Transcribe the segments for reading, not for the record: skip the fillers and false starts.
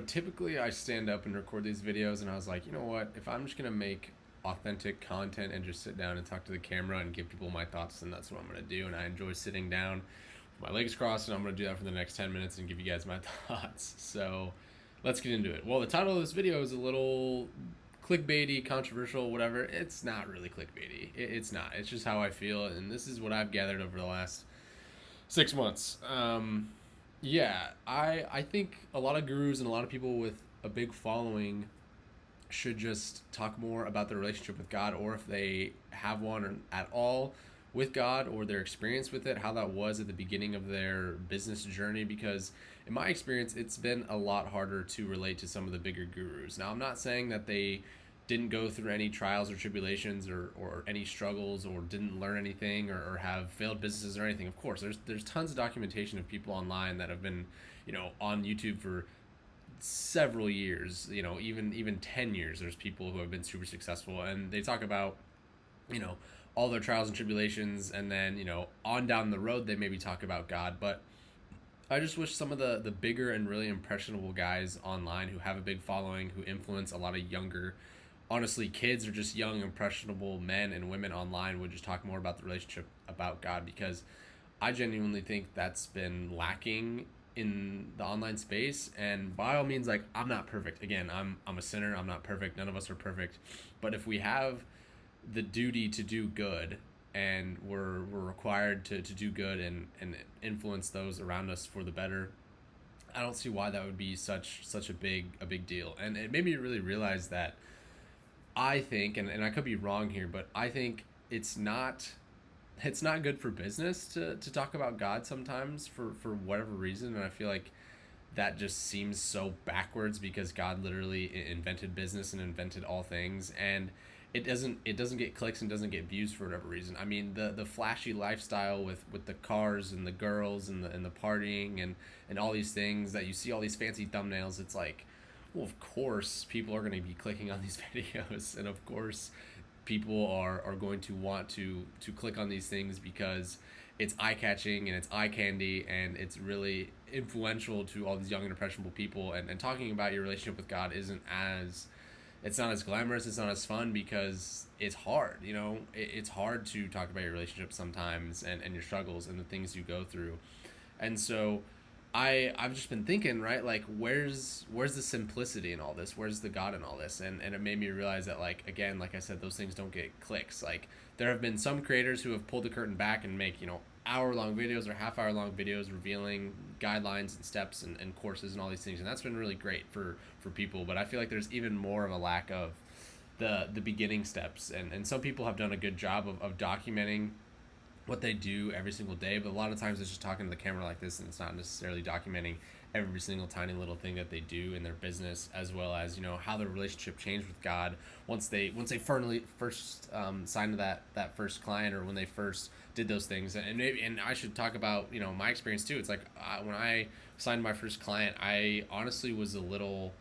Typically I stand up and record these videos, and I was like, you know what? If I'm just gonna make authentic content and just sit down and talk to the camera and give people my thoughts, then that's what I'm gonna do. And I enjoy sitting down, with my legs crossed, and I'm gonna do that for the next 10 minutes and give you guys my thoughts. So let's get into it. Well, the title of this video is a little clickbaity, controversial, whatever. It's not really clickbaity. It's not. It's just how I feel, and this is what I've gathered over the last 6 months. Yeah, I think a lot of gurus and a lot of people with a big following should just talk more about their relationship with God, or if they have one or at all with God, or their experience with it, how that was at the beginning of their business journey. Because in my experience, it's been a lot harder to relate to some of the bigger gurus. Now, I'm not saying that they didn't go through any trials or tribulations, or any struggles, or didn't learn anything, or have failed businesses or anything. Of course, there's tons of documentation of people online that have been, on YouTube for several years, even 10 years. There's people who have been super successful, and they talk about, you know all their trials and tribulations, and then, on down the road they maybe talk about God. But I just wish some of the bigger and really impressionable guys online who have a big following, who influence a lot of younger, honestly, kids, or just young impressionable men and women online, would just talk more about the relationship about God. Because I genuinely think that's been lacking in the online space. And by all means, like, I'm not perfect. Again, I'm a sinner. I'm not perfect. None of us are perfect. But if we have the duty to do good, and we're required to do good, and influence those around us for the better, I don't see why that would be such a big deal. And it made me really realize that I think, and I could be wrong here, but I think it's not good for business to talk about God sometimes, for whatever reason. And I feel like that just seems so backwards, because God literally invented business and invented all things, and it doesn't get clicks and doesn't get views for whatever reason. I mean, the flashy lifestyle with the cars and the girls and the partying, and all these things that you see, all these fancy thumbnails. It's like, well, of course people are going to be clicking on these videos, and of course people are going to want to click on these things, because it's eye catching and it's eye candy, and it's really influential to all these young and impressionable people. And talking about your relationship with God it's not as glamorous, it's not as fun, because it's hard. It's hard to talk about your relationship sometimes, and your struggles and the things you go through. And so I've just been thinking, right, like, where's the simplicity in all this? Where's the God in all this? And it made me realize that, like, again, like I said, those things don't get clicks. Like, there have been some creators who have pulled the curtain back and make, hour long videos or half hour long videos revealing guidelines and steps, and courses and all these things, and that's been really great for people. But I feel like there's even more of a lack of the beginning steps, and some people have done a good job of documenting what they do every single day. But a lot of times it's just talking to the camera like this, and it's not necessarily documenting every single tiny little thing that they do in their business, as well as, how their relationship changed with God once they first signed to that first client, or when they first did those things. And I should talk about, my experience too. It's like, when I signed my first client, I honestly was a little,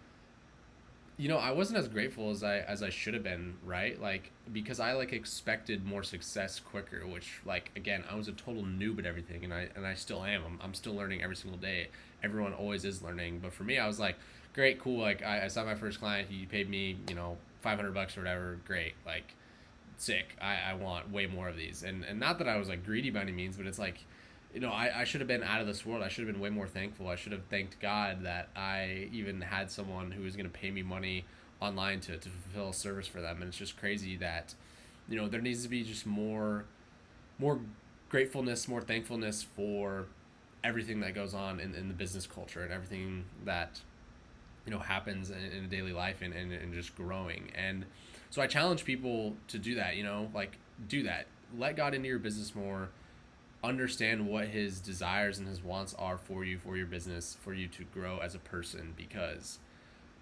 I wasn't as grateful as I should have been, right? Like, because I, like, expected more success quicker, which, like, again, I was a total noob at everything, and I still am. I'm still learning every single day. Everyone always is learning. But for me, I was like, great, cool. Like, I saw my first client. He paid me, $500 or whatever. Great. Like, sick. I want way more of these. And not that I was, like, greedy by any means, but it's like, I should have been out of this world. I should have been way more thankful. I should have thanked God that I even had someone who was going to pay me money online to fulfill a service for them. And it's just crazy that, there needs to be just more gratefulness, more thankfulness for everything that goes on in the business culture, and everything that, happens in a daily life, and just growing. And so I challenge people to do that, like, do that. Let God into your business more. Understand what his desires and his wants are for you, for your business, for you to grow as a person. Because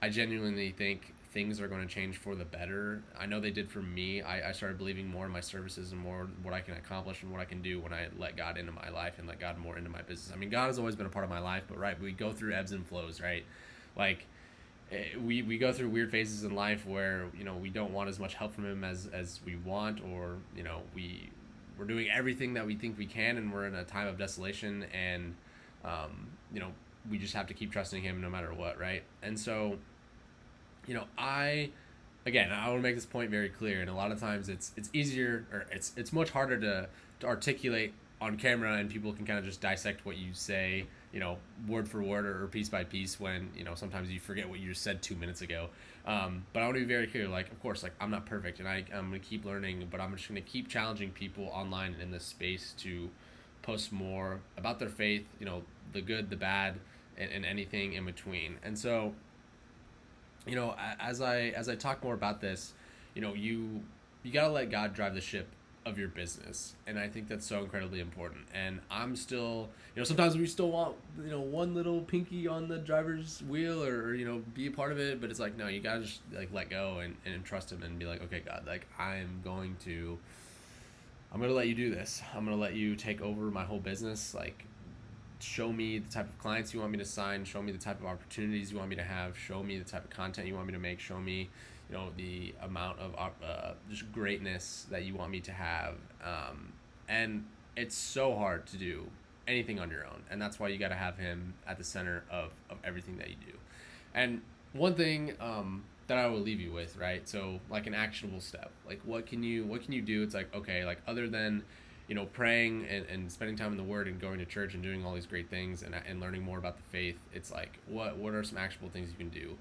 I genuinely think things are going to change for the better. I know they did for me. I started believing more in my services, and more what I can accomplish and what I can do when I let God into my life, and let God more into my business. I mean, God has always been a part of my life, but right, we go through ebbs and flows, right? Like, we go through weird phases in life where, we don't want as much help from him as we want, or, we're doing everything that we think we can, and we're in a time of desolation, and, we just have to keep trusting him no matter what, right? And so, I want to make this point very clear, and a lot of times it's easier, or it's much harder to articulate on camera, and people can kind of just dissect what you say, word for word, or piece by piece, when sometimes you forget what you just said 2 minutes ago. But I want to be very clear, like, of course, like, I'm not perfect, and I'm going to keep learning, but I'm just going to keep challenging people online in this space to post more about their faith, the good, the bad, and anything in between. And so, as I talk more about this, you got to let God drive the ship of your business, and I think that's so incredibly important. And I'm still, sometimes we still want, one little pinky on the driver's wheel, or be a part of it, but it's like, no, you gotta just like let go and trust him and be like, okay, God, like, I'm gonna let you do this. I'm gonna let you take over my whole business. Like, show me the type of clients you want me to sign, show me the type of opportunities you want me to have, show me the type of content you want me to make, show me the amount of just greatness that you want me to have. And it's so hard to do anything on your own, and that's why you got to have him at the center of everything that you do. And one thing that I will leave you with, right? So, like, an actionable step, like, what can you do? It's like, okay, like, other than praying and spending time in the Word and going to church and doing all these great things and learning more about the faith, it's like, what are some actionable things you can do?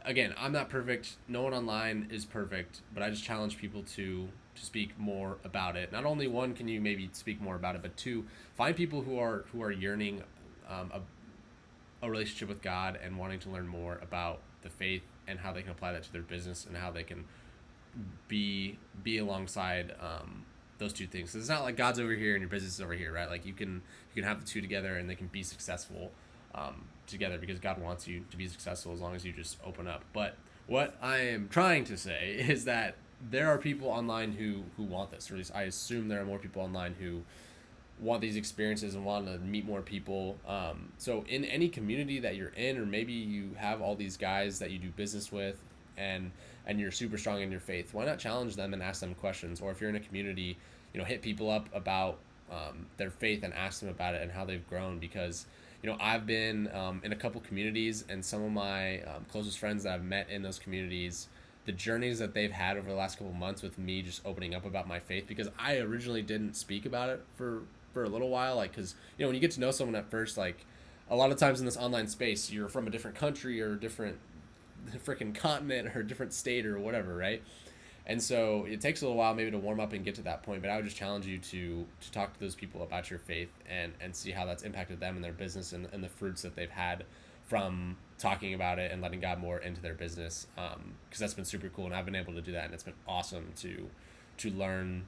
Again, I'm not perfect. No one online is perfect, but I just challenge people to speak more about it. Not only, one, can you maybe speak more about it, but two, find people who are yearning a relationship with God and wanting to learn more about the faith and how they can apply that to their business and how they can be alongside those two things. So it's not like God's over here and your business is over here, right? Like, you can have the two together and they can be successful together, because God wants you to be successful as long as you just open up. But what I am trying to say is that there are people online who want this, or at least I assume there are more people online who want these experiences and want to meet more people. So in any community that you're in, or maybe you have all these guys that you do business with, and you're super strong in your faith, why not challenge them and ask them questions? Or if you're in a community, hit people up about their faith and ask them about it and how they've grown. Because I've been in a couple communities, and some of my closest friends that I've met in those communities, the journeys that they've had over the last couple months with me just opening up about my faith, because I originally didn't speak about it for a little while, like, because when you get to know someone at first, like, a lot of times in this online space, you're from a different country or a different freaking continent or a different state or whatever, right? And so it takes a little while maybe to warm up and get to that point, but I would just challenge you to talk to those people about your faith and see how that's impacted them and their business, and the fruits that they've had from talking about it and letting God more into their business, because that's been super cool, and I've been able to do that, and it's been awesome to learn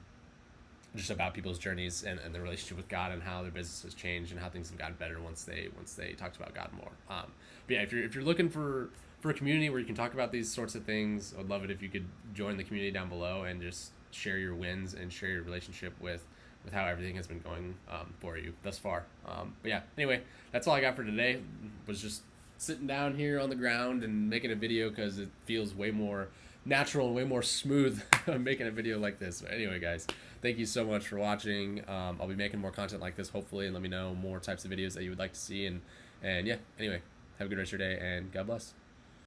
just about people's journeys and their relationship with God, and how their business has changed and how things have gotten better once they talked about God more. But yeah, if you're looking for a community where you can talk about these sorts of things, I'd love it if you could join the community down below and just share your wins and share your relationship with how everything has been going for you thus far. But yeah, anyway, that's all I got for today. Was just sitting down here on the ground and making a video because it feels way more natural and way more smooth making a video like this. But anyway, guys, thank you so much for watching. I'll be making more content like this, hopefully, and let me know more types of videos that you would like to see. And yeah, anyway, have a good rest of your day, and God bless.